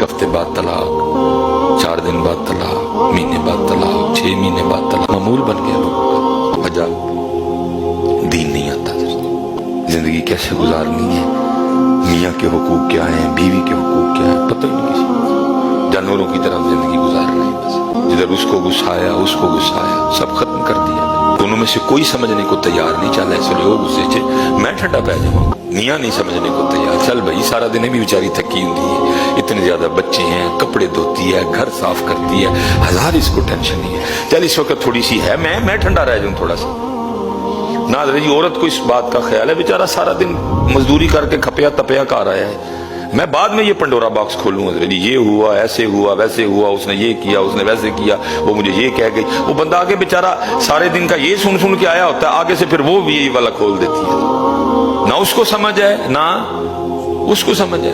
ایک ہفتے بعد طلاق، 4 دن بعد طلاق، مہینے بعد طلاق، 6 مہینے بعد طلاق، معمول بن گیا لوگوں کا۔ وجہ دین نہیں آتا، زندگی کیسے گزارنی ہے، میاں کے حقوق کیا ہیں، بیوی کے حقوق کیا ہیں، پتہ ہی نہیں کسی کو۔ جانوروں کی طرح زندگی گزار رہے ہیں بس، جدھر اس کو غصایا اس کو غصایا، سب ختم کر دیا۔ دونوں میں سے کوئی سمجھنے کو تیار نہیں، چل ایسے لوگ غصے چے میں ٹھنڈا پہ جاؤں، میاں نہیں سمجھنے کو تیار، چل بھائی سارا دن بھی بیچاری تھکی ہوتی ہے، اتنے زیادہ بچے ہیں، کپڑے دھوتی ہے، گھر صاف کرتی ہے، ہزار اس کو ٹینشن نہیں ہے، چل اس وقت تھوڑی سی ہے میں ٹھنڈا رہ جاؤں تھوڑا سا۔ نہ حضرت جی عورت کو اس بات کا خیال ہے، بیچارہ سارا دن مزدوری کر کے کھپیا تپیا کر آیا ہے، میں بعد میں یہ پنڈورا باکس کھولوں حضرت جی، یہ ہوا ایسے ہوا ویسے ہوا، اس نے یہ کیا اس نے ویسے کیا، وہ مجھے یہ کہہ گئی، وہ بندہ آگے بیچارہ سارے دن کا یہ سن کے آیا ہوتا ہے، آگے سے پھر وہ بھی یہی والا کھول دیتی ہے، نہ اس کو سمجھ ہے نہ اس کو سمجھ ہے۔